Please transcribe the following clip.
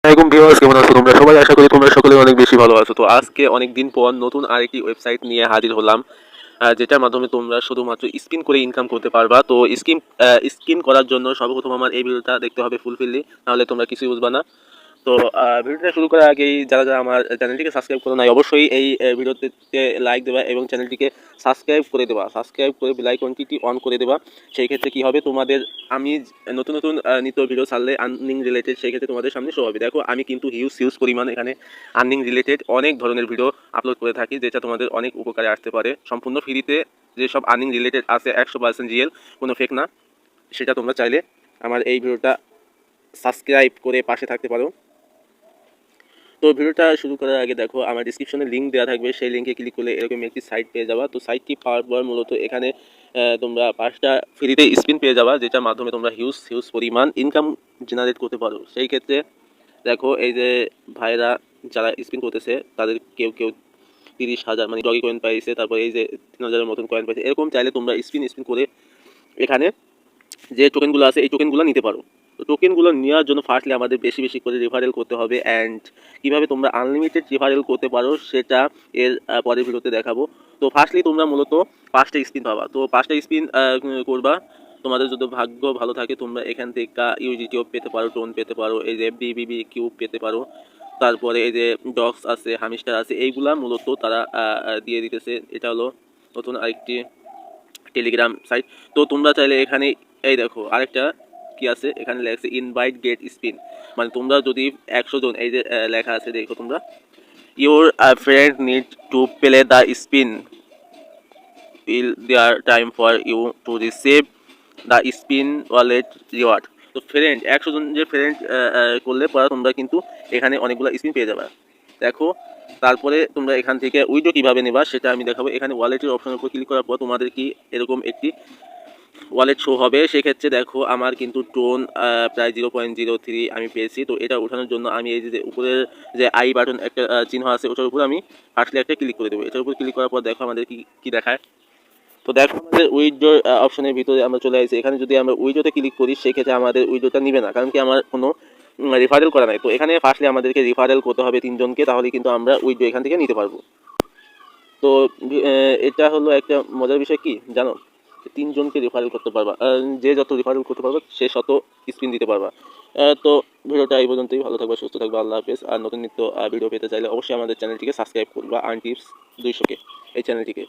আসসালামাইকুম ভিউয়ার্স, কেমন আছো তোমরা সবাই? আশা করি তোমরা সকলে অনেক বেশি ভালো আছো। তো আজকে অনেক দিন পর নতুন আরেকটি ওয়েবসাইট নিয়ে হাজির হলাম, যেটার মাধ্যমে তোমরা শুধুমাত্র স্পিন করে ইনকাম করতে পারবা। তো স্কিম করার জন্য সর্বপ্রথম আমার এই ভিডিওটা দেখতে হবে ফুলফিলি, নাহলে তোমরা কিছুই বুঝবা না। তো ভিডিওটা শুরু করার আগেই যারা আমার চ্যানেলটিকে সাবস্ক্রাইব করো নাই, অবশ্যই এই ভিডিওতে লাইক দেবা এবং চ্যানেলটিকে সাবস্ক্রাইব করে দেবা। সাবস্ক্রাইব করে বেল আইকনটি অন করে দেবা। সেই ক্ষেত্রে কী হবে, তোমাদের আমি নতুন নতুন নিত্য ভিডিও ছাড়লে আর্নিং রিলেটেড, সেই ক্ষেত্রে তোমাদের সামনে শো হবে। দেখো, আমি কিন্তু হিউজ পরিমাণ এখানে আর্নিং রিলেটেড অনেক ধরনের ভিডিও আপলোড করে থাকি, যেটা তোমাদের অনেক উপকারে আসতে পারে। সম্পূর্ণ ফ্রিতে যেসব আর্নিং রিলেটেড আছে 100% রিয়েল, কোনো ফেক না। সেটা তোমরা চাইলে আমার এই ভিডিওটা সাবস্ক্রাইব করে পাশে থাকতে পারো। তো ভিডিওটা শুরু করার আগে দেখো, আমার ডিসক্রিপশনে লিঙ্ক দেওয়া থাকবে, সেই লিঙ্কে ক্লিক করলে এরকম একটি সাইট পেয়ে যাবা। তো সাইটটি পাওয়ার পর মূলত এখানে তোমরা 5টা ফ্রিতে স্পিন পেয়ে যাবা, যেটার মাধ্যমে তোমরা হিউজ পরিমাণ ইনকাম জেনারেট করতে পারো। সেই ক্ষেত্রে দেখো, এই যে ভাইরা যারা স্পিন করতেছে তাদের কেউ 30,000 মানে ডগি কয়েন পাইছে, তারপর এই যে 3,000-এর মতন কয়েন পাইছে। এরকম চাইলে তোমরা স্পিন করে এখানে যে টোকেনগুলো আছে এই টোকেনগুলো নিতে পারো। তো টোকেনগুলো নেওয়ার জন্য ফার্স্টলি আমাদের বেশি করে রেফারেল করতে হবে। অ্যান্ড কীভাবে তোমরা আনলিমিটেড রেফারেল করতে পারো সেটা এর পরের ভিডিওতে দেখাবো। তো ফার্স্টলি তোমরা মূলত 5টা স্পিন পাবা। তো 5টা স্পিন করবা। তোমাদের যদি ভাগ্য ভালো থাকে তোমরা এখান থেকে ইউজিটিও পেতে পারো, টোন পেতে পারো, এই যে বিবিবি কিউব পেতে পারো, তারপরে এই যে ডগস আছে, হামিস্টার আছে, এইগুলা মূলত তারা দিয়ে দিতেছে। এটা হলো নতুন আরেকটি টেলিগ্রাম সাইট। তো তোমরা চাইলে এখানে এই দেখো আরেকটা কি আছে, এখানে লেখা ইনভাইট গেট স্পিন, মানে তোমরা যদি 100 জন, এই যে লেখা আছে দেখো তোমরা, your friend need to play the spin wheel their time for you to receive the spin wallet reward. তো ফ্রেন্ড 100 জন যে ফ্রেন্ড করলে পরে তোমরা কিন্তু এখানে অনেকগুলো স্পিন পেয়ে যাবে। দেখো, তারপরে তোমরা এখান থেকে উইডো কীভাবে নেবা সেটা আমি দেখাবো। এখানে ওয়ালেটের অপশনের উপর ক্লিক করার পর তোমাদের কি এরকম একটি ওয়ালেট শো হবে। সেক্ষেত্রে দেখো, আমার কিন্তু টোন প্রায় 0.03 আমি পেয়েছি। তো এটা ওঠানোর জন্য আমি এই যে উপরের যে আই বাটন একটা চিহ্ন আছে, ওটার উপর আমি ফার্স্টলি একটা ক্লিক করে দেবো। এটার উপর ক্লিক করার পর দেখো আমাদের কি দেখায়। তো দেখো, আমাদের উইড্রো অপশনের ভিতরে আমরা চলে আসছি। এখানে যদি আমরা উইড্রোতে ক্লিক করি সেক্ষেত্রে আমাদের উইড্রোটা নিবে না, কারণ কি আমার কোনো রেফারেল করা নাই। তো এখানে ফার্স্টলি আমাদেরকে রেফারেল করতে হবে 3 জনকে, তাহলে কিন্তু আমরা উইড্রো এখান থেকে নিতে পারবো। তো এটা হলো একটা মজার বিষয়, কি জানো, 3 জনকে রেফারেল করতে পারবা। যে যত রেফারেল করতে পারবা সে শত স্পিন দিতে পারবা। তো ভিডিওটা এই পর্যন্তই। ভালো থাকবা, সুস্থ থাকবা, আল্লাহ হাফেজ। আর নতুন নিত্য ভিডিও পেতে চাইলে অবশ্যই আমাদের চ্যানেলটিকে সাবস্ক্রাইব করবা। আর্ন টিপস 200 কে এই চ্যানেলটিকে।